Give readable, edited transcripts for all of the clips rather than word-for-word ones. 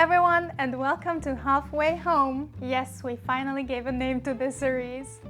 everyone, and welcome to Halfway Home. Yes, we finally gave a name to this series.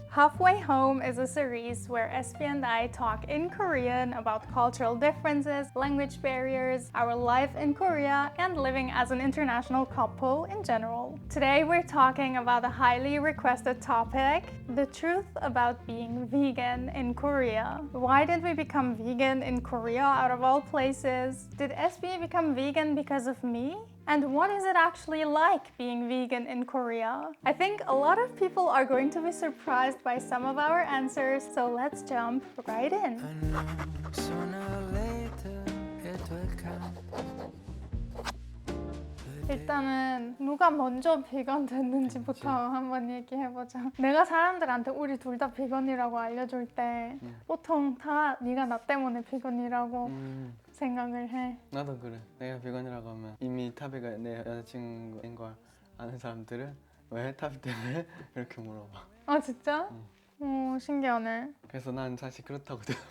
Halfway Home is a series where SP and I talk in Korean about cultural differences, language barriers, our life in Korea, and living as an international couple in general. Today we're talking about a highly requested topic, the truth about being vegan in Korea. Why did we become vegan in Korea out of all places? Did SP become vegan because of me? And what is it actually like being vegan in Korea? I think a lot of people are going to be surprised by some of our answers, so let's jump right in. 일단은 누가 먼저 비건 됐는지부터 한번 얘기해보자. 내가 사람들한테 우리 둘 다 비건이라고 알려줄 때 보통 다 네가 나 때문에 비건이라고 생각을 해. 나도 그래. 내가 비건이라고 하면 이미 타비가 내 여자친구인 걸 아는 사람들은 왜 타비 때문에 이렇게 물어봐. 아 진짜? 신기하네. 그래서 난 사실 그렇다고 대답해.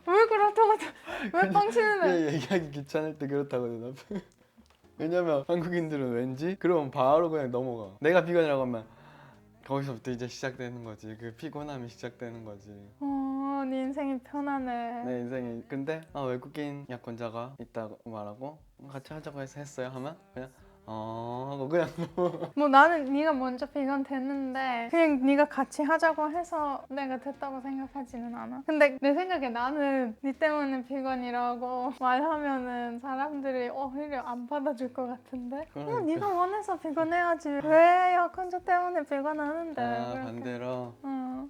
왜 그렇다고 왜 뻥치는 애? 그냥 얘기하기 귀찮을 때 그렇다고 대답해. 왜냐면 한국인들은 왠지 그러면 바로 그냥 넘어가. 내가 비건이라고 하면 거기서부터 이제 시작되는 거지. 그 피곤함이 시작되는 거지. 네 인생이 편하네. 내 인생이. 근데 외국인 약혼자가 있다고 말하고 같이 하자고 해서 했어요 하면 그냥 하고 그냥 뭐 나는 네가 먼저 비건 됐는데 그냥 네가 같이 하자고 해서 내가 됐다고 생각하지는 않아. 근데 내 생각에 나는 네 때문에 비건이라고 말하면은 사람들이 오히려 안 받아줄 것 같은데. 그러니까. 네가 원해서 비건해야지. 왜 약혼자 때문에 비건하는데? 그렇게. 반대로.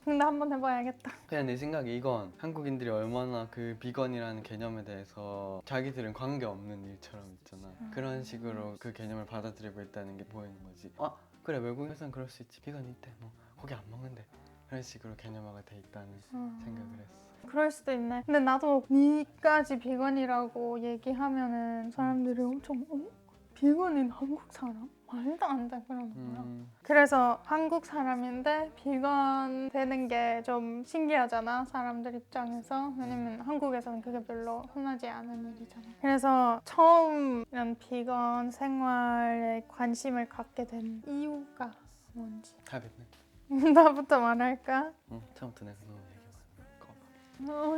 근데 한번 해봐야겠다. 그냥 내 생각에 이건 한국인들이 얼마나 그 비건이라는 개념에 대해서 자기들은 관계없는 일처럼 있잖아. 그런 식으로 그 개념을 받아들이고 있다는 게 보이는 거지. 그래 외국에서는 그럴 수 있지. 비건이 있대. 뭐 고기 안 먹는데. 그런 식으로 개념화가 돼 있다는 생각을 했어. 그럴 수도 있네. 근데 나도 니까지 비건이라고 얘기하면은 사람들이 엄청 비건인 한국 사람? 말도 안 돼 그러는 거야. 그래서 한국 사람인데 비건 되는 게 좀 신기하잖아 사람들 입장에서. 왜냐면 한국에서는 그게 별로 흔하지 않은 일이잖아. 그래서 처음 이런 비건 생활에 관심을 갖게 된 이유가 뭔지. 타비는? 나부터 말할까? 처음부터 내가 너무 얘기하는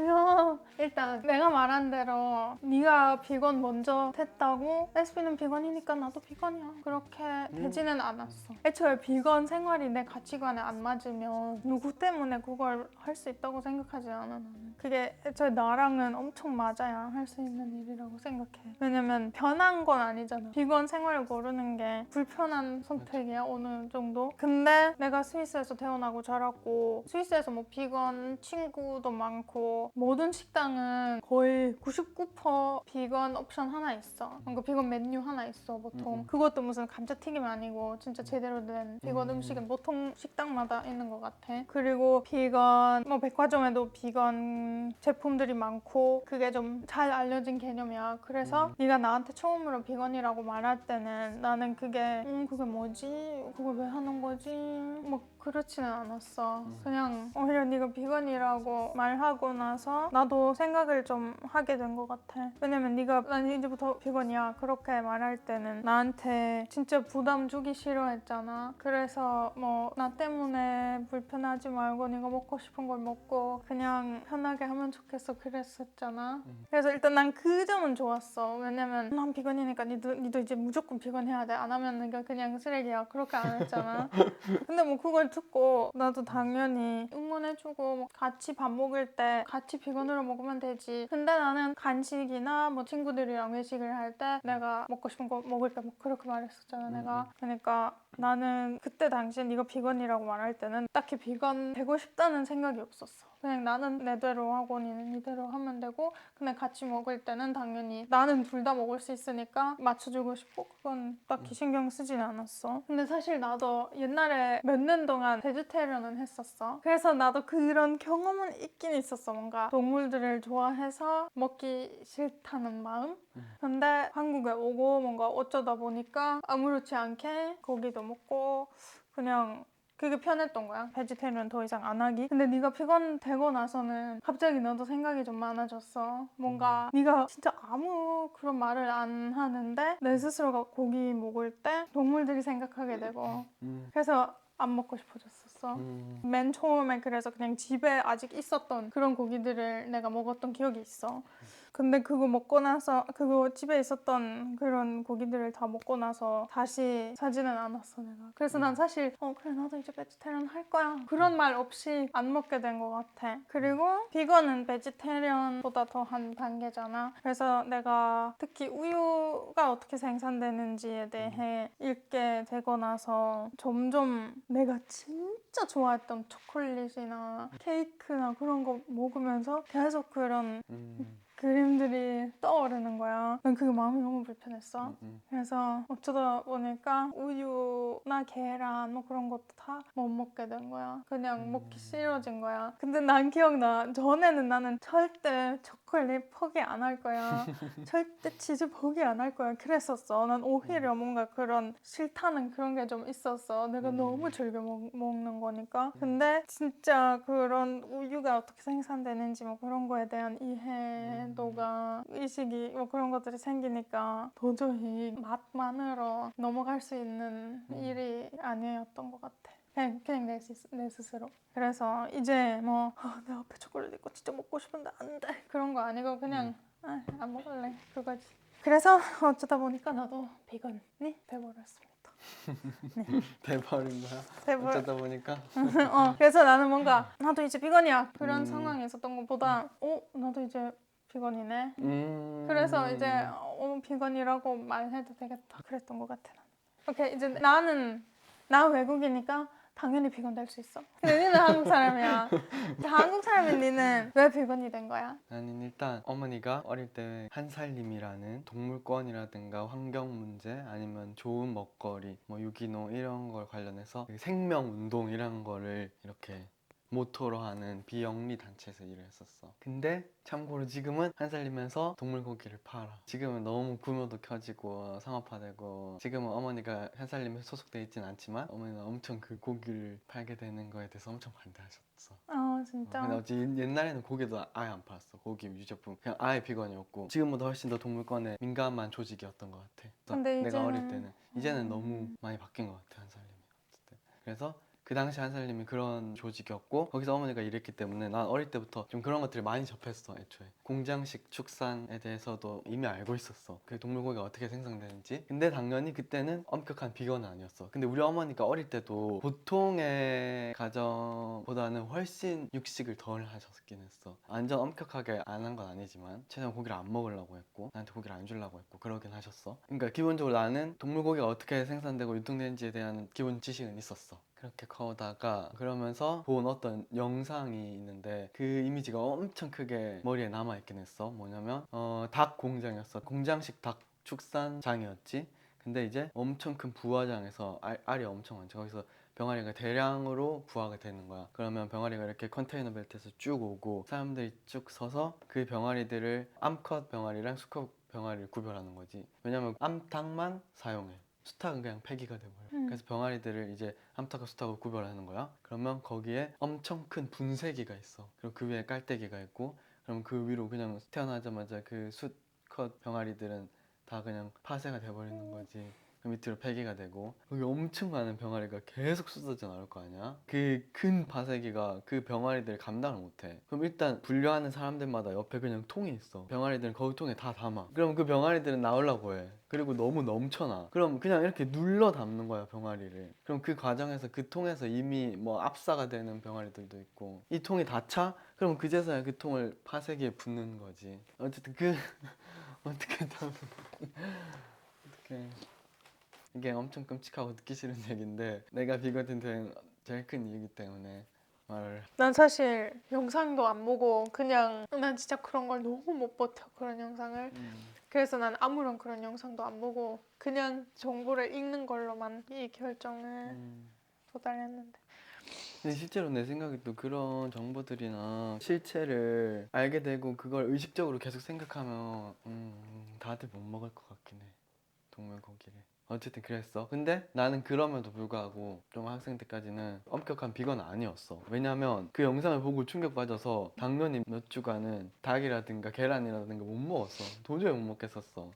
거 일단 내가 말한 대로 네가 비건 먼저 됐다고 SP는 비건이니까 나도 비건이야 그렇게 되지는 않았어. 애초에 비건 생활이 내 가치관에 안 맞으면 누구 때문에 그걸 할 수 있다고 생각하지 않아. 나는 그게 애초에 나랑은 엄청 맞아야 할 수 있는 일이라고 생각해. 왜냐면 편한 건 아니잖아. 비건 생활을 고르는 게 불편한 선택이야 어느 정도. 근데 내가 스위스에서 태어나고 자랐고 스위스에서 뭐 비건 친구도 많고 모든 식당은 거의 99% 비건 옵션 하나 있어. 그러니까 비건 메뉴 하나 있어 보통. 그것도 무슨 감자튀김 아니고 진짜 제대로 된 비건 음식은 보통 식당마다 있는 것 같아. 그리고 비건 뭐 백화점에도 비건 제품들이 많고 그게 좀 잘 알려진 개념이야. 그래서 네가 나한테 처음으로 비건이라고 말할 때는 나는 그게 뭐지? 그걸 왜 하는 거지? 뭐 그렇지는 않았어. 그냥 오히려 네가 비건이라고 말하고 나서 나도 생각을 좀 하게 된 것 같아. 왜냐면 네가 난 이제부터 비건이야 그렇게 말할 때는 나한테 진짜 부담 주기 싫어했잖아. 그래서 뭐 나 때문에 불편하지 말고 네가 먹고 싶은 걸 먹고 그냥 편하게 하면 좋겠어 그랬었잖아. 그래서 일단 난 그 점은 좋았어. 왜냐면 난 비건이니까 니도 이제 무조건 비건 해야 돼. 안 하면 네가 그냥 쓰레기야 그렇게 안 했잖아. 근데 뭐 그걸 듣고 나도 당연히 응원해주고 뭐 같이 밥 먹을 때 같이 비건으로 먹으면 되지. 근데 나는 간식이나 뭐 친구들이랑 외식을 할 때 내가 먹고 싶은 거 먹을 때 뭐 그렇게 말했었잖아 내가. 그러니까 나는 그때 당시에 네가 비건이라고 말할 때는 딱히 비건 되고 싶다는 생각이 없었어. 그냥 나는 내대로 하고 니는 니대로 하면 되고 근데 같이 먹을 때는 당연히 나는 둘 다 먹을 수 있으니까 맞춰주고 싶고 그건 딱히 신경 쓰진 않았어. 근데 사실 나도 옛날에 몇 년 동안 베지테리언은 했었어. 그래서 나도 그런 경험은 있긴 있었어. 뭔가 동물들을 좋아해서 먹기 싫다는 마음? 근데 한국에 오고 뭔가 어쩌다 보니까 아무렇지 않게 고기도 먹고 그냥 그게 편했던 거야. 베지테리언 더 이상 안 하기. 근데 네가 비건 되고 나서는 갑자기 너도 생각이 좀 많아졌어. 뭔가 네가 진짜 아무 그런 말을 안 하는데 내 스스로가 고기 먹을 때 동물들이 생각하게 되고 그래서 안 먹고 싶어졌었어. 맨 처음에 그래서 그냥 집에 아직 있었던 그런 고기들을 내가 먹었던 기억이 있어. 근데 그거 먹고 나서 그거 집에 있었던 그런 고기들을 다 먹고 나서 다시 사지는 않았어 내가. 그래서 난 사실 그래 나도 이제 베지테리언 할 거야 그런 말 없이 안 먹게 된 것 같아. 그리고 비건은 베지테리언보다 더 한 단계잖아. 그래서 내가 특히 우유가 어떻게 생산되는지에 대해 읽게 되고 나서 점점 내가 진짜 좋아했던 초콜릿이나 케이크나 그런 거 먹으면서 계속 그런 그림들이 떠오르는 거야. 난 그게 마음이 너무 불편했어. 그래서 어쩌다 보니까 우유나 계란 뭐 그런 것도 다 못 먹게 된 거야. 그냥 먹기 싫어진 거야. 근데 난 기억나. 전에는 나는 절대 초콜릿 포기 안 할 거야. 절대 치즈 포기 안 할 거야. 그랬었어. 난 오히려 뭔가 그런 싫다는 그런 게 좀 있었어. 내가 너무 즐겨 먹는 거니까. 근데 진짜 그런 우유가 어떻게 생산되는지 뭐 그런 거에 대한 이해도가 의식이 뭐 그런 것들이 생기니까 도저히 맛만으로 넘어갈 수 있는 일이 아니었던 것 같아. 그냥 내 스스로. 그래서 이제 뭐 내 앞에 초콜릿 있고 진짜 먹고 싶은데 안 돼. 그런 거 아니고 그냥 안 먹을래. 그거지. 그래서 어쩌다 보니까 나도 비건이 돼버렸습니다. 돼버린 거야? 돼버- 어쩌다 보니까 그래서 나는 뭔가 나도 이제 비건이야 그런 상황에 있었던 것보다 나도 이제 비건이네. 그래서 이제 비건이라고 말해도 되겠다 그랬던 것 같아. 오케이 이제 나 외국이니까 당연히 비건 될 수 있어. 근데 니는 한국 사람이야. 한국 사람인 니는 왜 비건이 된 거야? 나는 일단 어머니가 어릴 때 한살림이라는 동물권이라든가 환경 문제 아니면 좋은 먹거리 뭐 유기농 이런 걸 관련해서 그 생명운동 이런 거를 이렇게 모토로 하는 비영리 단체에서 일을 했었어. 근데 참고로 지금은 한살림에서 동물 고기를 팔아. 지금은 너무 규모도 커지고 상업화되고 지금은 어머니가 한살림에 소속돼 있진 않지만 어머니는 엄청 그 고기를 팔게 되는 거에 대해서 엄청 반대하셨어. 진짜. 근데 어찌 옛날에는 고기도 아예 안 팔았어. 고기 유제품 그냥 아예 비건이었고 지금보다 훨씬 더 동물권에 민감한 조직이었던 것 같아. 근데 내가 어릴 이제는 때는 이제는 너무 많이 바뀐 것 같아 한살림이. 어쨌든. 그래서 그 당시 한살림이 그런 조직이었고 거기서 어머니가 일했기 때문에 난 어릴 때부터 좀 그런 것들을 많이 접했어. 애초에 공장식 축산에 대해서도 이미 알고 있었어. 그 동물고기가 어떻게 생성되는지. 근데 당연히 그때는 엄격한 비건은 아니었어. 근데 우리 어머니가 어릴 때도 보통의 가정보다는 훨씬 육식을 덜 하셨긴 했어. 완전 엄격하게 안 한 건 아니지만 최대한 고기를 안 먹으려고 했고 나한테 고기를 안 주려고 했고 그러긴 하셨어. 그러니까 기본적으로 나는 동물고기가 어떻게 생산되고 유통되는지에 대한 기본 지식은 있었어. 그렇게 커오다가 그러면서 본 어떤 영상이 있는데 그 이미지가 엄청 크게 머리에 남아있긴 했어. 뭐냐면 닭 공장이었어. 공장식 닭 축산장이었지. 근데 이제 엄청 큰 부화장에서 알이 엄청 많죠. 거기서 병아리가 대량으로 부화가 되는 거야. 그러면 병아리가 이렇게 컨테이너 벨트에서 쭉 오고 사람들이 쭉 서서 그 병아리들을 암컷 병아리랑 수컷 병아리를 구별하는 거지. 왜냐면 암탉만 사용해. 수탉은 그냥 폐기가 돼버려. 그래서 병아리들을 이제 암탉과 수탉을 구별하는 거야. 그러면 거기에 엄청 큰 분쇄기가 있어. 그리고 그 위에 깔때기가 있고 그럼 그 위로 그냥 태어나자마자 그 수컷 병아리들은 다 그냥 파쇄가 돼버리는 거지. 그 밑으로 폐기가 되고 거기 엄청 많은 병아리가 계속 쏟아져 나올 거 아니야. 그 큰 파쇄기가 그 병아리들을 감당을 못해. 그럼 일단 분류하는 사람들마다 옆에 그냥 통이 있어. 병아리들은 거기 통에 다 담아. 그럼 그 병아리들은 나오려고 해. 그리고 너무 넘쳐나. 그럼 그냥 이렇게 눌러 담는 거야 병아리를. 그럼 그 과정에서 그 통에서 이미 뭐 압사가 되는 병아리들도 있고 이 통이 다 차? 그럼 그제서야 그 통을 파쇄기에 붓는 거지. 어쨌든 어떻게 어떻게 이게 엄청 끔찍하고 듣기 싫은 얘기인데 내가 비거진 된 제일 큰 이유이기 때문에 말을. 난 사실 영상도 안 보고 그냥 난 진짜 그런 걸 너무 못 버텨 그런 영상을. 그래서 난 아무런 그런 영상도 안 보고 그냥 정보를 읽는 걸로만 이 결정을 도달했는데. 근데 실제로 내 생각에 또 그런 정보들이나 실체를 알게 되고 그걸 의식적으로 계속 생각하면 다들 못 먹을 것 같긴 해. 동물 고기를. 어쨌든 그랬어. 근데 나는 그럼에도 불구하고 좀 학생 때까지는 엄격한 비건은 아니었어. 왜냐면 그 영상을 보고 충격받아서 당연히 몇 주간은 닭이라든가 계란이라든가 못 먹었어. 도저히 못 먹겠었어.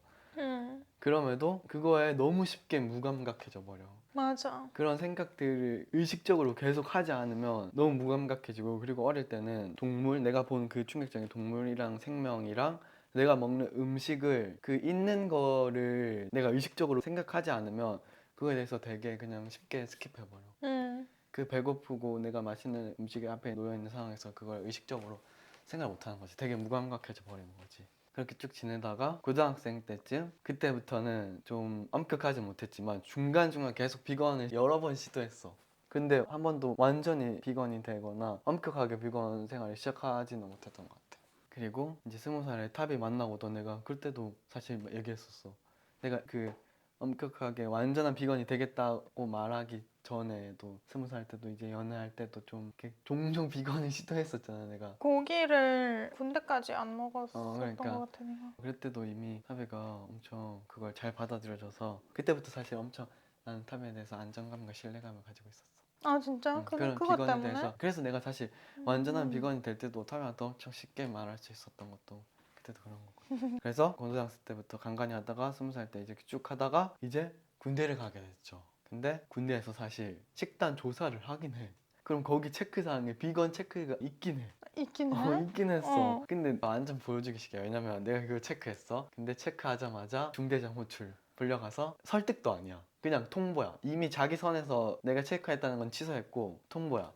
그럼에도 그거에 너무 쉽게 무감각해져 버려. 맞아. 그런 생각들을 의식적으로 계속 하지 않으면 너무 무감각해지고, 그리고 어릴 때는 동물, 내가 본 그 충격적인 동물이랑 생명이랑 내가 먹는 음식을 그 있는 거를 내가 의식적으로 생각하지 않으면 그거에 대해서 되게 그냥 쉽게 스킵해버려. 그 배고프고 내가 맛있는 음식이 앞에 놓여있는 상황에서 그걸 의식적으로 생각을 못하는 거지. 되게 무감각해져 버리는 거지. 그렇게 쭉 지내다가 고등학생 때쯤, 그때부터는 좀 엄격하지 못했지만 중간중간 계속 비건을 여러 번 시도했어. 근데 한 번도 완전히 비건이 되거나 엄격하게 비건 생활을 시작하지는 못했던 것 같아. 그리고 이제 20살에 탑이 만나고도 내가 그때도 사실 얘기했었어. 내가 그 엄격하게 완전한 비건이 되겠다고 말하기 전에도 20살 때도 이제 연애할 때도 좀 이렇게 종종 비건을 시도했었잖아 내가. 고기를 군대까지 안 먹었었던 그러니까. 것 같아 내가. 그럴 때도 이미 타베가 엄청 그걸 잘 받아들여줘서 그때부터 사실 엄청 나는 타베에 대해서 안정감과 신뢰감을 가지고 있었어. 아 진짜? 그런 그것 비건에 때문에? 대해서. 그래서 내가 사실 완전한 음. 비건이 될 때도 타베한테 엄청 쉽게 말할 수 있었던 것도 그때도 그런 거고. 그래서 고등학생 때부터 간간히 하다가 20살 때 이제 쭉 하다가 이제 군대를 가게 됐죠. 근데 군대에서 사실 식단 조사를 하긴 해. 그럼 거기 체크사항에 비건 체크가 있긴 해. 있긴 해? 있긴 했어. 어. 근데 완전 보여주기 식이야. 왜냐면 내가 그걸 체크했어. 근데 체크하자마자 중대장 호출 불려가서 설득도 아니야. 그냥 통보야. 이미 자기 선에서 내가 체크했다는 건 취소했고 통보야.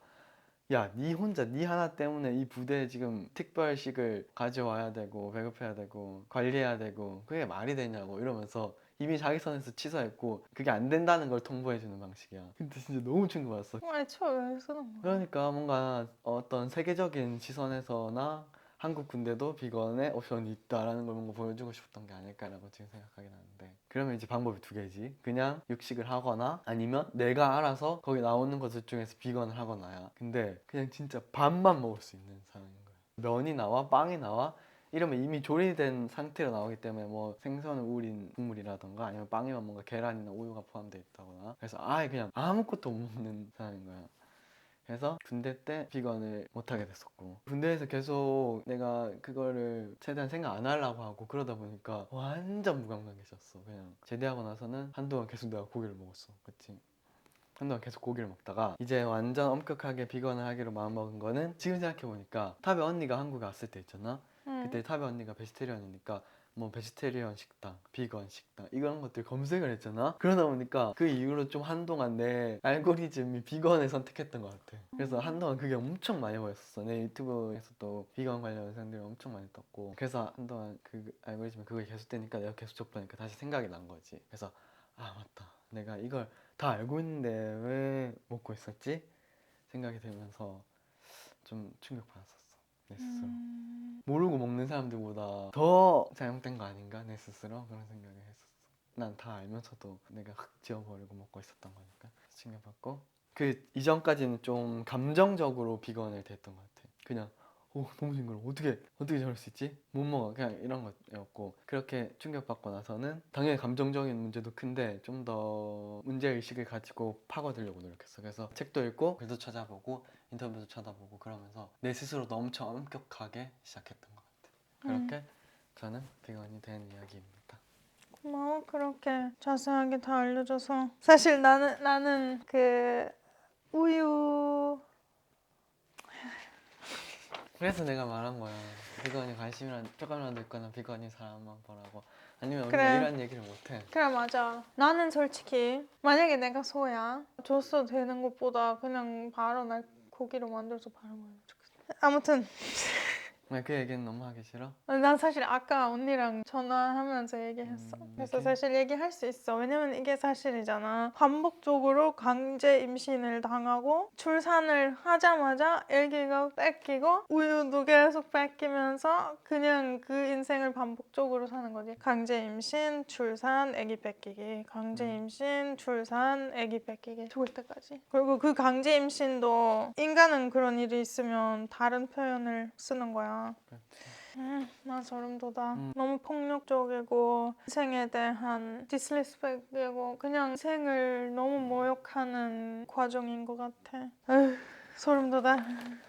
야, 니 혼자 니 하나 때문에 이 부대에 지금 특별식을 가져와야 되고 배급해야 되고 관리해야 되고 그게 말이 되냐고 이러면서 이미 자기 선에서 취소했고 그게 안 된다는 걸 통보해주는 방식이야. 근데 진짜 너무 충격받았어. 애초에 왜 쓰는 거야? 그러니까 뭔가 어떤 세계적인 시선에서나 한국 군대도 비건의 옵션이 있다라는 걸 뭔가 보여주고 싶었던 게 아닐까라고 지금 생각하긴 하는데, 그러면 이제 방법이 두 개지. 그냥 육식을 하거나 아니면 내가 알아서 거기 나오는 것들 중에서 비건을 하거나야. 근데 그냥 진짜 밥만 먹을 수 있는 상황인 거야. 면이 나와 빵이 나와 이러면 이미 조리된 상태로 나오기 때문에 뭐 생선을 우린 국물이라던가 아니면 빵이면 뭔가 계란이나 우유가 포함되어 있다거나, 그래서 아예 그냥 아무것도 못 먹는 상황인 거야. 그래서 군대 때 비건을 못하게 됐었고, 군대에서 계속 내가 그거를 최대한 생각 안 하려고 하고 그러다 보니까 완전 무감각해졌어. 그냥 제대하고 나서는 한동안 계속 내가 고기를 먹었어. 그치? 한동안 계속 고기를 먹다가 이제 완전 엄격하게 비건을 하기로 마음먹은 거는 지금 생각해보니까 타베 언니가 한국에 왔을 때 있잖아. 그때 타베 언니가 베지테리언이니까 뭐 베지테리언 식당, 비건 식당 이런 것들 검색을 했잖아. 그러다 보니까 그 이후로 좀 한동안 내 알고리즘이 비건을 선택했던 것 같아. 그래서 한동안 그게 엄청 많이 보였었어. 내 유튜브에서도 비건 관련 영상들이 엄청 많이 떴고, 그래서 한동안 그 알고리즘이 그걸 계속 뜨니까 내가 계속 접하니까 다시 생각이 난 거지. 그래서 아 맞다, 내가 이걸 다 알고 있는데 왜 먹고 있었지? 생각이 들면서 좀 충격받았었어, 내 스스로. 모르고 먹는 사람들보다 더 잘못된 거 아닌가, 내 스스로 그런 생각을 했었어. 난 다 알면서도 내가 흑 지워버리고 먹고 있었던 거니까 충격받고, 그 이전까지는 좀 감정적으로 비건을 됐던 것 같아. 그냥 너무 징그러워, 어떻게 저럴 수 있지? 못 먹어, 그냥 이런 거였고, 그렇게 충격받고 나서는 당연히 감정적인 문제도 큰데 좀 더 문제의식을 가지고 파고들려고 노력했어. 그래서 책도 읽고 글도 찾아보고 인터뷰도 찾아보고 그러면서 내 스스로도 엄청 엄격하게 시작했던 것 같아. 그렇게 저는 비건이 된 이야기입니다. 고마워 그렇게 자세하게 다 알려줘서. 사실 나는 그 우유 그래서 내가 말한 거야. 비건이 관심이란 조금이라도 있거나 비건이 사람만 보라고. 아니면 우리가 그래. 이런 얘기를 못해. 그래 맞아. 나는 솔직히 만약에 내가 소야 줬어 되는 것보다 그냥 바로 날 고기로 만들어서 바로 먹으면 좋겠어. 아무튼 왜 그 얘기는 너무 하기 싫어? 난 사실 아까 언니랑 전화하면서 얘기했어. 그래서 이렇게? 사실 얘기할 수 있어. 왜냐면 이게 사실이잖아. 반복적으로 강제 임신을 당하고 출산을 하자마자 아기가 뺏기고 우유도 계속 뺏기면서 그냥 그 인생을 반복적으로 사는 거지. 강제 임신, 출산, 아기 뺏기기. 강제 임신, 출산, 아기 뺏기기. 죽을 때까지. 그리고 그 강제 임신도 인간은 그런 일이 있으면 다른 표현을 쓰는 거야. 그렇지. 나 소름 돋아. 너무 폭력적이고 인생에 대한 디스리스펙이고 그냥 인생을 너무 모욕하는 과정인 것 같아. 에휴, 소름 돋아.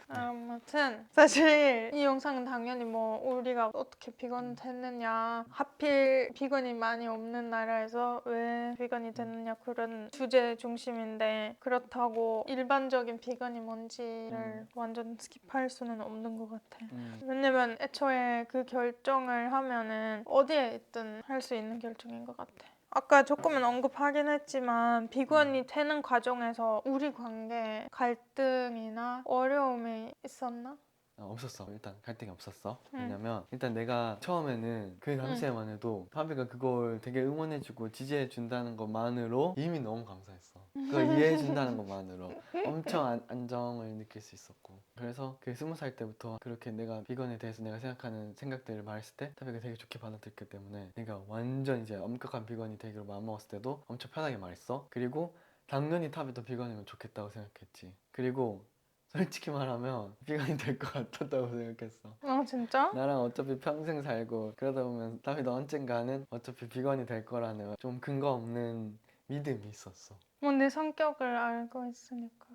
아무튼 사실 이 영상은 당연히 뭐 우리가 어떻게 비건 됐느냐, 하필 비건이 많이 없는 나라에서 왜 비건이 됐느냐 그런 주제 중심인데, 그렇다고 일반적인 비건이 뭔지를 완전 스킵할 수는 없는 것 같아. 왜냐면 애초에 그 결정을 하면은 어디에 있든 할 수 있는 결정인 것 같아. 아까 조금은 언급하긴 했지만 비건이 되는 과정에서 우리 관계에 갈등이나 어려움이 있었나? 없었어. 일단 갈등이 없었어. 왜냐면 일단 내가 처음에는 그 당시에만 해도 파비가 그걸 되게 응원해주고 지지해준다는 것만으로 이미 너무 감사했어. 그걸 이해해준다는 것만으로 엄청 안정을 느낄 수 있었고, 그래서 그 20살 때부터 그렇게 내가 비건에 대해서 내가 생각하는 생각들을 말했을 때 타비가 되게 좋게 받아들였기 때문에 내가 완전 이제 엄격한 비건이 되기로 마음먹었을 때도 엄청 편하게 말했어. 그리고 당연히 타비도 비건이면 좋겠다고 생각했지. 그리고 솔직히 말하면 비건이 될 것 같았다고 생각했어. 진짜? 나랑 어차피 평생 살고 그러다 보면 다비도 언젠가는 어차피 비건이 될 거라는 좀 근거 없는 믿음이 있었어. 뭐 내 성격을 알고 있으니까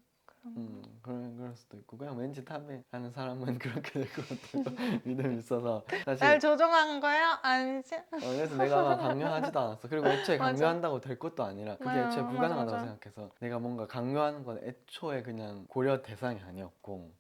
그런 그럴 수도 있고, 그냥 왠지 타비라는 사람은 그렇게 될 것 같아서 믿음이 있어서 날 사실. 조종한 거야? 아니지? 그래서 내가 강요하지도 않았어. 그리고 애초에 맞아. 강요한다고 될 것도 아니라 그게 애초에 불가능하다고 맞아. 생각해서 내가 뭔가 강요하는 건 애초에 그냥 고려 대상이 아니었고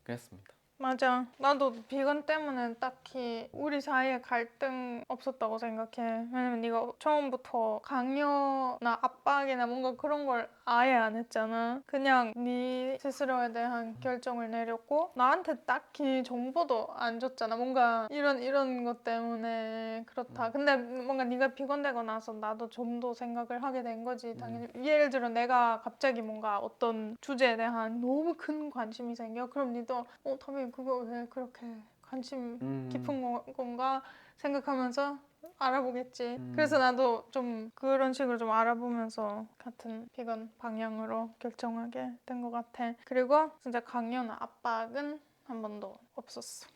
그랬습니다. 맞아. 나도 비건 때문에 딱히 우리 사이에 갈등 없었다고 생각해. 왜냐면 네가 처음부터 강요나 압박이나 뭔가 그런 걸 아예 안 했잖아. 그냥 네 스스로에 대한 결정을 내렸고 나한테 딱히 정보도 안 줬잖아. 뭔가 이런 것 때문에 그렇다. 근데 뭔가 네가 비건 되고 나서 나도 좀 더 생각을 하게 된 거지. 당연히 예를 들어 내가 갑자기 뭔가 어떤 주제에 대한 너무 큰 관심이 생겨. 그럼 니도 다음에 그거 왜 그렇게 관심 깊은 건가 생각하면서 알아보겠지. 그래서 나도 좀 그런 식으로 좀 알아보면서 같은 비건 방향으로 결정하게 된 것 같아. 그리고 진짜 강요나 압박은 한 번도 없었어.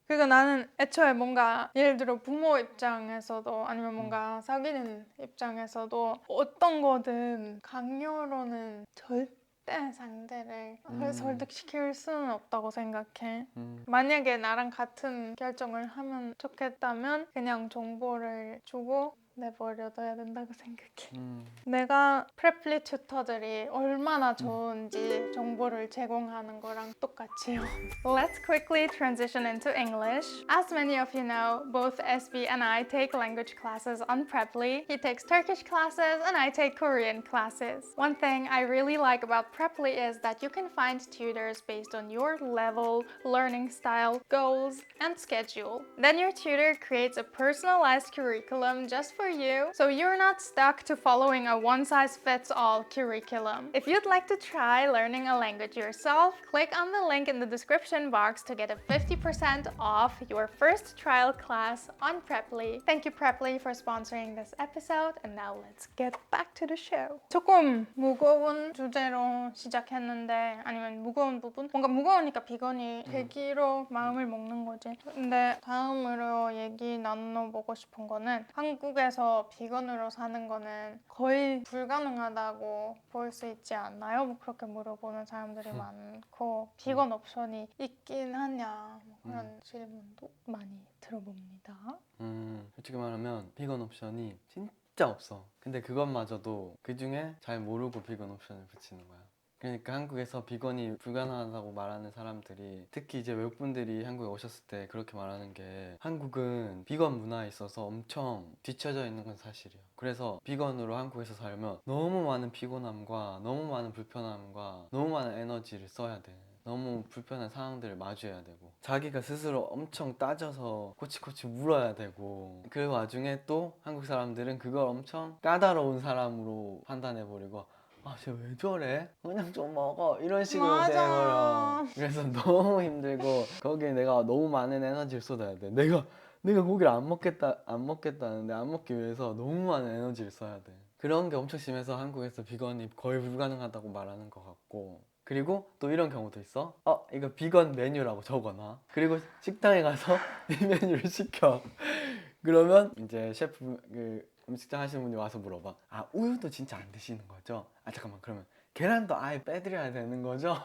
그러니까 나는 애초에 뭔가 예를 들어 부모 입장에서도 아니면 뭔가 사귀는 입장에서도 어떤 거든 강요로는 절대 상대를 설득시킬 수는 없다고 생각해. 만약에 나랑 같은 결정을 하면 좋겠다면 그냥 정보를 주고 내버려둬야 된다고 생각해. 내가 프레플리 튜터들이 얼마나 좋은지 정보를 제공하는 거랑 똑같이요. Let's quickly transition into English. As many of you know, both SB and I take language classes on Preply. He takes Turkish classes and I take Korean classes. One thing I really like about Preply is that you can find tutors based on your level, learning style, goals, and schedule. Then your tutor creates a personalized curriculum just for you, so you're not stuck to following a one-size-fits-all curriculum. If you'd like to try learning a language yourself, click on the link in the description box to get a 50% off your first trial class on Preply. Thank you Preply for sponsoring this episode, and now let's get back to the show. 조금 무거운 주제로 시작했는데 아니면 무거운 부분? 뭔가 무거우니까 비건이 되기로 마음을 먹는 거지. 근데 다음으로 얘기 나눠보고 싶은 거는 한국에서 비건으로 사는 거는 거의 불가능하다고 볼 수 있지 않나요? 뭐 그렇게 물어보는 사람들이 많고 비건 옵션이 있긴 하냐 뭐 그런 질문도 많이 들어봅니다. 솔직히 말하면 비건 옵션이 진짜 없어. 근데 그것마저도 그 중에 잘 모르고 비건 옵션을 붙이는 거야. 그러니까 한국에서 비건이 불가능하다고 말하는 사람들이 특히 이제 외국분들이 한국에 오셨을 때 그렇게 말하는 게 한국은 비건 문화에 있어서 엄청 뒤처져 있는 건 사실이야. 그래서 비건으로 한국에서 살면 너무 많은 피곤함과 너무 많은 불편함과 너무 많은 에너지를 써야 돼. 너무 불편한 상황들을 마주해야 되고 자기가 스스로 엄청 따져서 코치코치 물어야 되고 그 와중에 또 한국 사람들은 그걸 엄청 까다로운 사람으로 판단해버리고 쟤 왜 저래? 그냥 좀 먹어 이런 식으로 맞아. 돼버려. 그래서 너무 힘들고 거기에 내가 너무 많은 에너지를 쏟아야 돼. 내가 고기를 안 먹겠다는데 안 먹기 위해서 너무 많은 에너지를 써야 돼. 그런 게 엄청 심해서 한국에서 비건이 거의 불가능하다고 말하는 것 같고, 그리고 또 이런 경우도 있어. 이거 비건 메뉴라고 적어놔. 그리고 식당에 가서 이 메뉴를 시켜. 그러면 이제 셰프 그 음식점 하시는 분이 와서 물어봐. 아, 우유도 진짜 안 드시는 거죠? 아, 잠깐만, 그러면 계란도 아예 빼드려야 되는 거죠?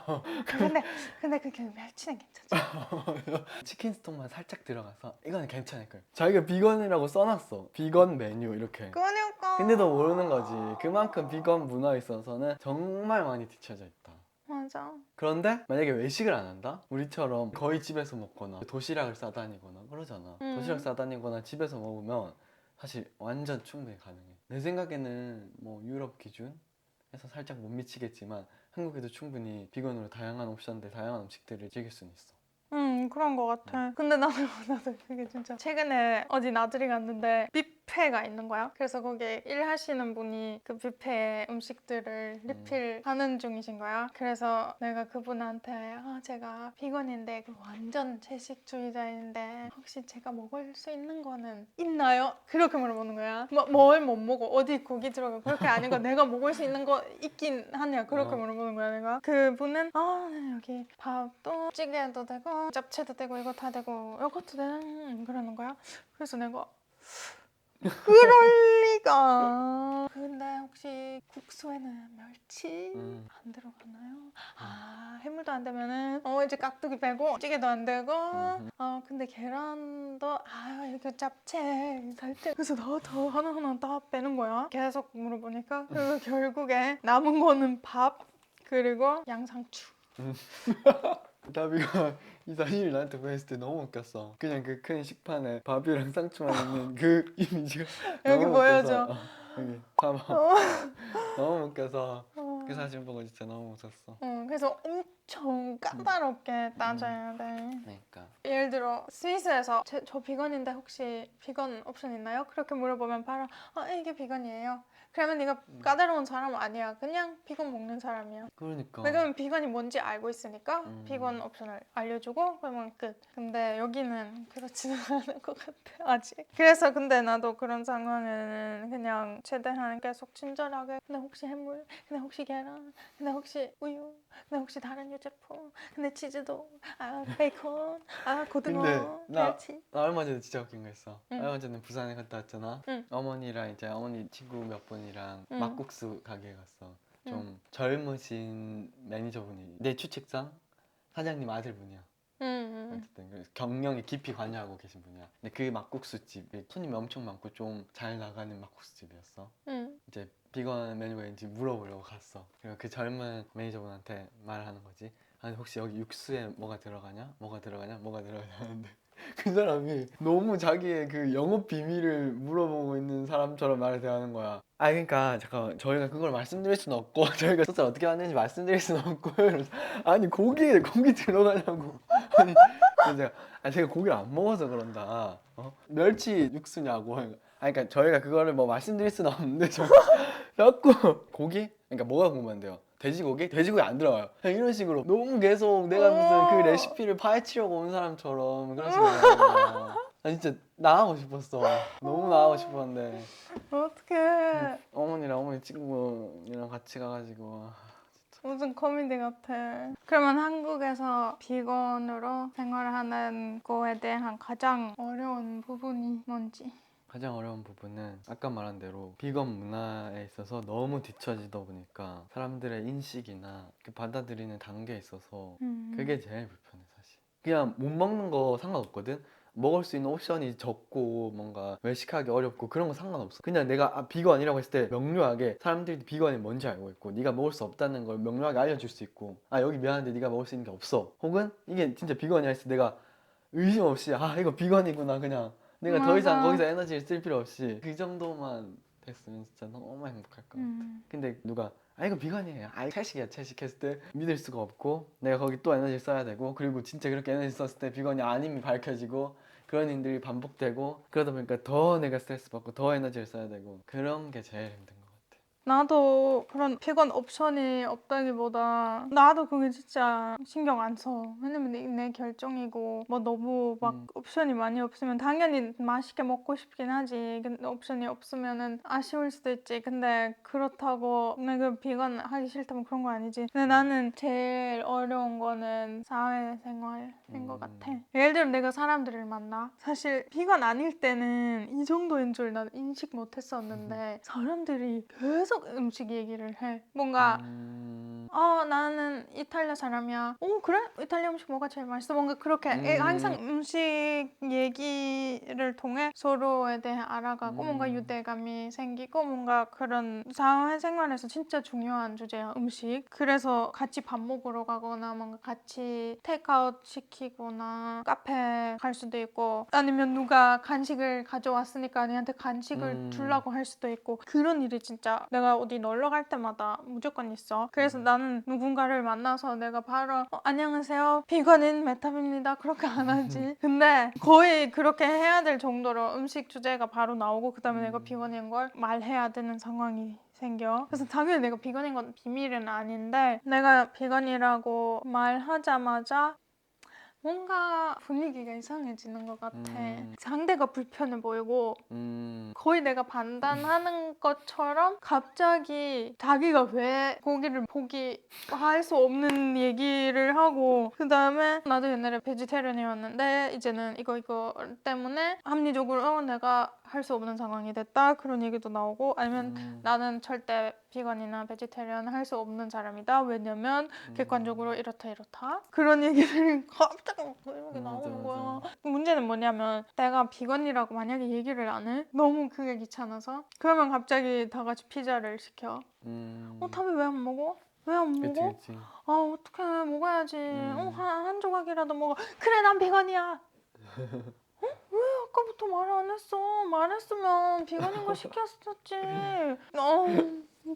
근데 그게 멸치는 괜찮죠? 치킨 스톡만 살짝 들어가서 이거는 괜찮을 거예요. 자기가 비건이라고 써놨어. 비건 메뉴 이렇게. 그러니까. 근데도 모르는 거지. 그만큼 비건 문화에 있어서는 정말 많이 뒤쳐져 있다. 맞아. 그런데 만약에 외식을 안 한다? 우리처럼 거의 집에서 먹거나 도시락을 싸다니거나 그러잖아. 도시락 싸다니거나 집에서 먹으면 사실 완전 충분히 가능해. 내 생각에는 뭐 유럽 기준에서 살짝 못 미치겠지만 한국에도 충분히 비건으로 다양한 옵션들, 다양한 음식들을 즐길 수는 있어. 그런 거 같아. 근데 나도 그게 진짜 최근에 어디 나들이 갔는데 뷔페가 있는 거야. 그래서 거기에 일하시는 분이 그 뷔페 음식들을 리필하는 중이신 거야. 그래서 내가 그분한테 제가 비건인데 완전 채식주의자인데 혹시 제가 먹을 수 있는 거는 있나요? 그렇게 물어보는 거야. 뭘 못 먹어? 어디 고기 들어가? 그렇게 아니고 내가 먹을 수 있는 거 있긴 하냐? 그렇게 물어보는 거야 내가. 그분은 네, 여기 밥도 찌개도 되고 잡채도 되고 이거 다 되고 이것도 되는 그러는 거야. 그래서 내가 그럴 리가. 근데 혹시 국수에는 멸치 안 들어가나요? 해물도 안 되면은 이제 깍두기 빼고 찌개도 안 되고 근데 계란도 이렇게 잡채 살짝. 그래서 더 하나하나 다 빼는 거야. 계속 물어보니까 그리고 결국에 남은 거는 밥 그리고 양상추. 다비가 이 사진을 나한테 보냈을 때 너무 웃겼어. 그냥 그 큰 식판에 밥이랑 상추만 있는 그 이미지가 여기 너무 보여줘. 웃겨서 여기 봐봐. 어. 너무 웃겨서 그 사진 보고 진짜 너무 웃었어. 그래서 엄청 까다롭게 따져야 돼. 그러니까 예를 들어 스위스에서 저 비건인데 혹시 비건 옵션 있나요? 그렇게 물어보면 바로 이게 비건이에요. 그러면 네가 까다로운 사람 아니야. 그냥 비건 먹는 사람이야. 그러니까 왜냐면 비건이 뭔지 알고 있으니까 비건 옵션을 알려주고 그러면 끝. 근데 여기는 그렇지는 않은 것 같아 아직. 그래서 근데 나도 그런 상황에는 그냥 최대한 계속 친절하게 근데 혹시 해물, 근데 혹시 계란, 근데 혹시 우유, 근데 혹시 다른 유제품, 근데 치즈도, 베이컨, 고등어, 근데 멸치. 나 얼마 전에 진짜 웃긴 거 있어. 응. 얼마 전에 부산에 갔다 왔잖아. 응. 어머니랑 이제 어머니 친구 몇 분이랑 응. 막국수 가게에 갔어. 좀 젊으신 매니저분이 내 추측상 사장님 아들분이야. 어쨌든 그래서 경영에 깊이 관여하고 계신 분이야. 근데 그 막국수 집이 손님이 엄청 많고 좀 잘 나가는 막국수 집이었어. 이제 비건 메뉴가 있는지 물어보려고 갔어. 그리고 그 젊은 매니저분한테 말하는 거지. 아니 혹시 여기 육수에 뭐가 들어가냐? 뭐가 들어가냐? 뭐가 들어가냐 하는데 그 사람이 너무 자기의 그 영업 비밀을 물어보고 있는 사람처럼 말을 대하는 거야. 그러니까 잠깐 저희가 그걸 말씀드릴 수는 없고 저희가 소스 어떻게 만드는지 말씀드릴 수는 없고 이러면서, 아니 고기 들어가냐고. 아니 그래서 제가 고기를 안 먹어서 그런다. 멸치 육수냐고. 그러니까 저희가 그거를 뭐 말씀드릴 수는 없는데 자꾸 고기? 그러니까 뭐가 궁금한데요? 돼지고기? 돼지고기 안 들어가요. 그냥 이런 식으로 너무 계속 내가 무슨 그 레시피를 파헤치려고 온 사람처럼 그런 식으로 하는 거야. 나 진짜 나가고 싶었어. 너무 나가고 싶었는데 어떡해. 어머니 친구랑 같이 가가지고 무슨 코미디 같아. 그러면 한국에서 비건으로 생활하는 거에 대한 가장 어려운 부분이 뭔지? 가장 어려운 부분은 아까 말한 대로 비건 문화에 있어서 너무 뒤처지다 보니까 사람들의 인식이나 그 받아들이는 단계에 있어서 그게 제일 불편해 사실. 그냥 못 먹는 거 상관없거든. 먹을 수 있는 옵션이 적고 뭔가 외식하기 어렵고 그런 거 상관없어. 그냥 내가 비건이라고 했을 때 명료하게 사람들이 비건이 뭔지 알고 있고 네가 먹을 수 없다는 걸 명료하게 알려줄 수 있고 여기 미안한데 네가 먹을 수 있는 게 없어. 혹은 이게 진짜 비건이야 했을 때 내가 의심 없이 이거 비건이구나 그냥 내가 더 이상 맞아. 거기서 에너지를 쓸 필요 없이 그 정도만 됐으면 진짜 너무 행복할 것 같아. 근데 누가 이거 비건이에요. 채식이야 채식 했을 때 믿을 수가 없고 내가 거기 또 에너지를 써야 되고 그리고 진짜 그렇게 에너지 썼을 때 비건이 아님이 밝혀지고 그런 일들이 반복되고 그러다 보니까 더 내가 스트레스 받고 더 에너지를 써야 되고 그런 게 제일 힘든 것 같아. 나도 그런 비건 옵션이 없다기보다 나도 그게 진짜 신경 안 써. 왜냐면 내 결정이고 뭐 너무 막 옵션이 많이 없으면 당연히 맛있게 먹고 싶긴 하지. 근데 옵션이 없으면은 아쉬울 수도 있지. 근데 그렇다고 내가 비건 하기 싫다면 그런 거 아니지. 근데 나는 제일 어려운 거는 사회생활인 것 같아. 예를 들어 내가 사람들을 만나. 사실 비건 아닐 때는 이 정도인 줄 난 인식 못 했었는데 사람들이 계속 음식 얘기를 해. 뭔가 나는 이탈리아 사람이야. 그래? 이탈리아 음식 뭐가 제일 맛있어? 뭔가 그렇게 항상 음식 얘기를 통해 서로에 대해 알아가고 뭔가 유대감이 생기고 뭔가 그런 사회생활에서 진짜 중요한 주제야, 음식. 그래서 같이 밥 먹으러 가거나 뭔가 같이 테이크아웃 시키거나 카페 갈 수도 있고 아니면 누가 간식을 가져왔으니까 니한테 간식을 주려고 할 수도 있고 그런 일이 진짜 내가 어디 놀러 갈 때마다 무조건 있어. 그래서 나는 누군가를 만나서 내가 바로 안녕하세요, 비건인 메탑입니다, 그렇게 안 하지. 근데 거의 그렇게 해야 될 정도로 음식 주제가 바로 나오고 그 다음에 내가 비건인 걸 말해야 되는 상황이 생겨. 그래서 당연히 내가 비건인 건 비밀은 아닌데 내가 비건이라고 말하자마자 뭔가 분위기가 이상해지는 것 같아. 상대가 불편해 보이고 거의 내가 판단하는 것처럼 갑자기 자기가 왜 고기를 포기할 수 없는 얘기를 하고 그 다음에 나도 옛날에 베지테리언이었는데 이제는 이거 때문에 합리적으로 내가 할 수 없는 상황이 됐다 그런 얘기도 나오고 아니면 나는 절대 비건이나 베지테리언 할 수 없는 사람이다 왜냐면 객관적으로 이렇다 그런 얘기들이 갑자기 막 이렇게 나오는 거야. 문제는 뭐냐면 내가 비건이라고 만약에 얘기를 안 해? 너무 그게 귀찮아서 그러면 갑자기 다 같이 피자를 시켜. 답이 왜 안 먹어? 왜 안 먹어? 그치. 어떡해 먹어야지. 한 조각이라도 먹어. 그래 난 비건이야. 아까부터 말 안 했어. 말했으면 비건인 거 시켰었지.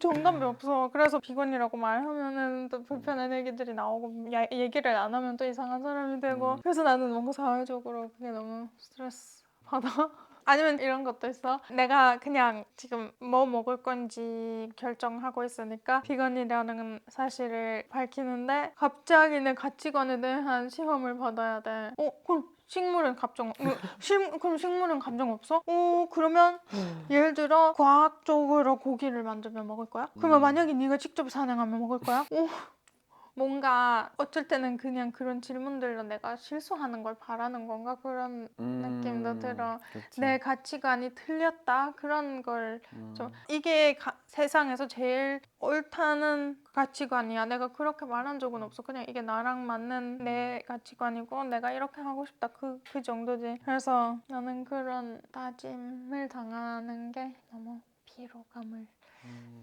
정답이 없어. 그래서 비건이라고 말하면은 또 불편한 얘기들이 나오고 얘기를 안 하면 또 이상한 사람이 되고 그래서 나는 뭔가 사회적으로 그게 너무 스트레스 받아. 아니면 이런 것도 있어. 내가 그냥 지금 뭐 먹을 건지 결정하고 있으니까 비건이라는 사실을 밝히는데 갑자기 내 가치관에 대한 시험을 받아야 돼. 그럼 식물은 그럼 식물은 감정 없어? 그러면 예를 들어 과학적으로 고기를 만들면 먹을 거야? 그러면 만약에 네가 직접 사냥하면 먹을 거야? 뭔가 어쩔 때는 그냥 그런 질문들로 내가 실수하는 걸 바라는 건가 그런 느낌도 들어. 그치. 내 가치관이 틀렸다 그런 걸 좀 이게 세상에서 제일 옳다는 가치관이야. 내가 그렇게 말한 적은 없어. 그냥 이게 나랑 맞는 내 가치관이고 내가 이렇게 하고 싶다 그 정도지. 그래서 나는 그런 다짐을 당하는 게 너무 피로감을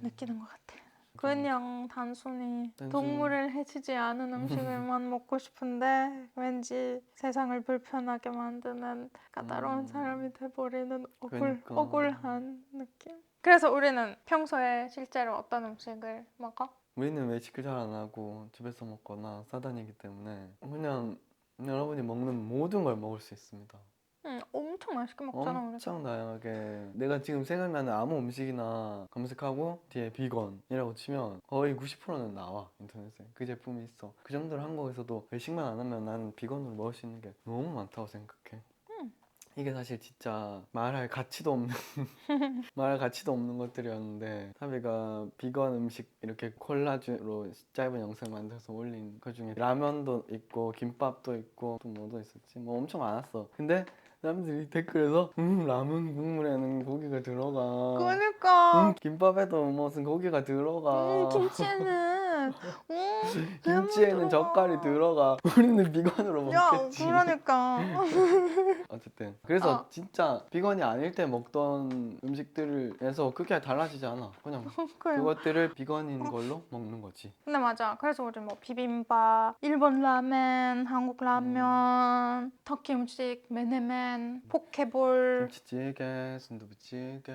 느끼는 것 같아. 그냥 단순히 동물을 해치지 않은 음식을만 먹고 싶은데 왠지 세상을 불편하게 만드는 까다로운 사람이 돼버리는 그러니까. 억울한 느낌. 그래서 우리는 평소에 실제로 어떤 음식을 먹어? 우리는 외식을 잘 안 하고 집에서 먹거나 싸다니기 때문에 그냥 여러분이 먹는 모든 걸 먹을 수 있습니다. 엄청 맛있게 먹잖아 우리. 엄청 다양하게 내가 지금 생각나는 아무 음식이나 검색하고 뒤에 비건이라고 치면 거의 90%는 나와 인터넷에 그 제품이 있어. 그 정도로 한국에서도 외식만 안 하면 나는 비건으로 먹을 수 있는 게 너무 많다고 생각해. 이게 사실 진짜 말할 가치도 없는 말할 가치도 없는 것들이었는데 타비가 비건 음식 이렇게 콜라주로 짧은 영상 만들어서 올린 그 중에 라면도 있고 김밥도 있고 또 뭐도 있었지 뭐 엄청 많았어. 근데 사람들이 댓글에서 라면 국물에는 고기가 들어가 그러니까 김밥에도 무슨 고기가 들어가 김치에는 김치에는 젓갈이 들어가 우리는 비건으로 먹겠지. 그러니까 어쨌든 그래서 진짜 비건이 아닐 때 먹던 음식들에서 그렇게 달라지지 않아. 그냥 그것들을 비건인 걸로 먹는 거지. 근데 맞아. 그래서 우리 뭐 비빔밥, 일본 라멘, 한국 라면, 터키 음식, 메네멘, 포케볼, 김치찌개, 순두부찌개,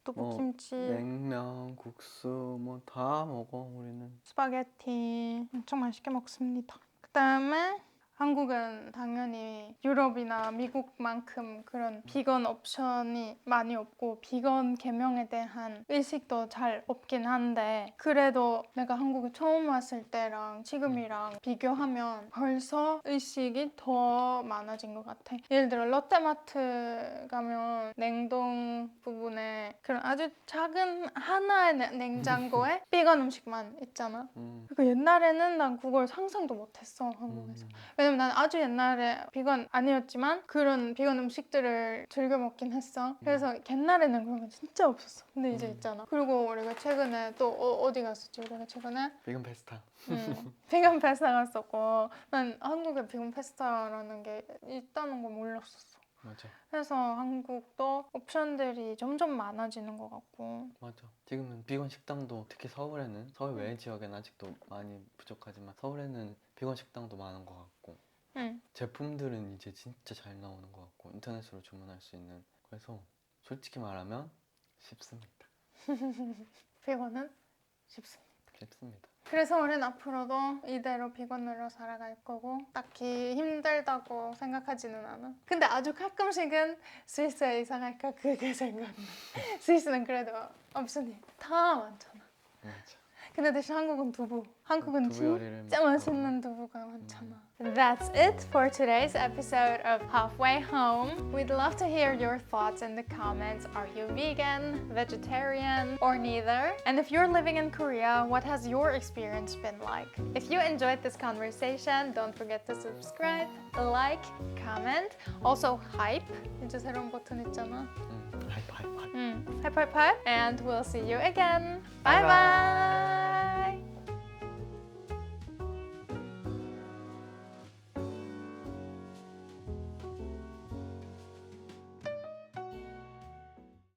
두부김치, 냉면, 국수 뭐 다 먹어 우리는. 스파게티 엄청 맛있게 먹습니다. 그다음에 한국은 당연히 유럽이나 미국만큼 그런 비건 옵션이 많이 없고 비건 개명에 대한 의식도 잘 없긴 한데 그래도 내가 한국에 처음 왔을 때랑 지금이랑 비교하면 벌써 의식이 더 많아진 것 같아. 예를 들어 롯데마트 가면 냉동 부분에 그런 아주 작은 하나의 냉장고에 비건 음식만 있잖아. 그러니까 옛날에는 난 그걸 상상도 못했어, 한국에서. 왜냐면 난 아주 옛날에 비건 아니었지만 그런 비건 음식들을 즐겨 먹긴 했어. 그래서 옛날에는 그런 거 진짜 없었어. 근데 이제 있잖아. 그리고 우리가 최근에 또 어디 갔었지? 우리가 최근에 비건 페스타. 비건 페스타 갔었고 난 한국에 비건 페스타라는 게 있다는 걸 몰랐었어. 맞아. 그래서 한국도 옵션들이 점점 많아지는 것 같고 맞아. 지금은 비건 식당도 특히 서울에는 서울 외의 지역에는 아직도 많이 부족하지만 서울에는 비건 식당도 많은 것 같고 제품들은 이제 진짜 잘 나오는 것 같고 인터넷으로 주문할 수 있는 그래서 솔직히 말하면 쉽습니다. 비건은 쉽습니다. 쉽습니다. 그래서 우린 앞으로도 이대로 비건으로 살아갈 거고 딱히 힘들다고 생각하지는 않아. 근데 아주 가끔씩은 스위스에 이사 갈까 그게 생각나. 스위스는 그래도 옵션이 다 많잖아. 맞아. 근데 대신 한국은 두부. 한국은 두부 요리를 진짜 먹고. 맛있는 두부가 많잖아. That's it for today's episode of Halfway Home. We'd love to hear your thoughts in the comments. Are you vegan, vegetarian, or neither? And if you're living in Korea, what has your experience been like? If you enjoyed this conversation, don't forget to subscribe, like, comment. Also, hype. 이제 새로운 버튼 있잖아. 하이파이파이. Hype, hype, hype. And we'll see you again. Bye Bye-bye. bye.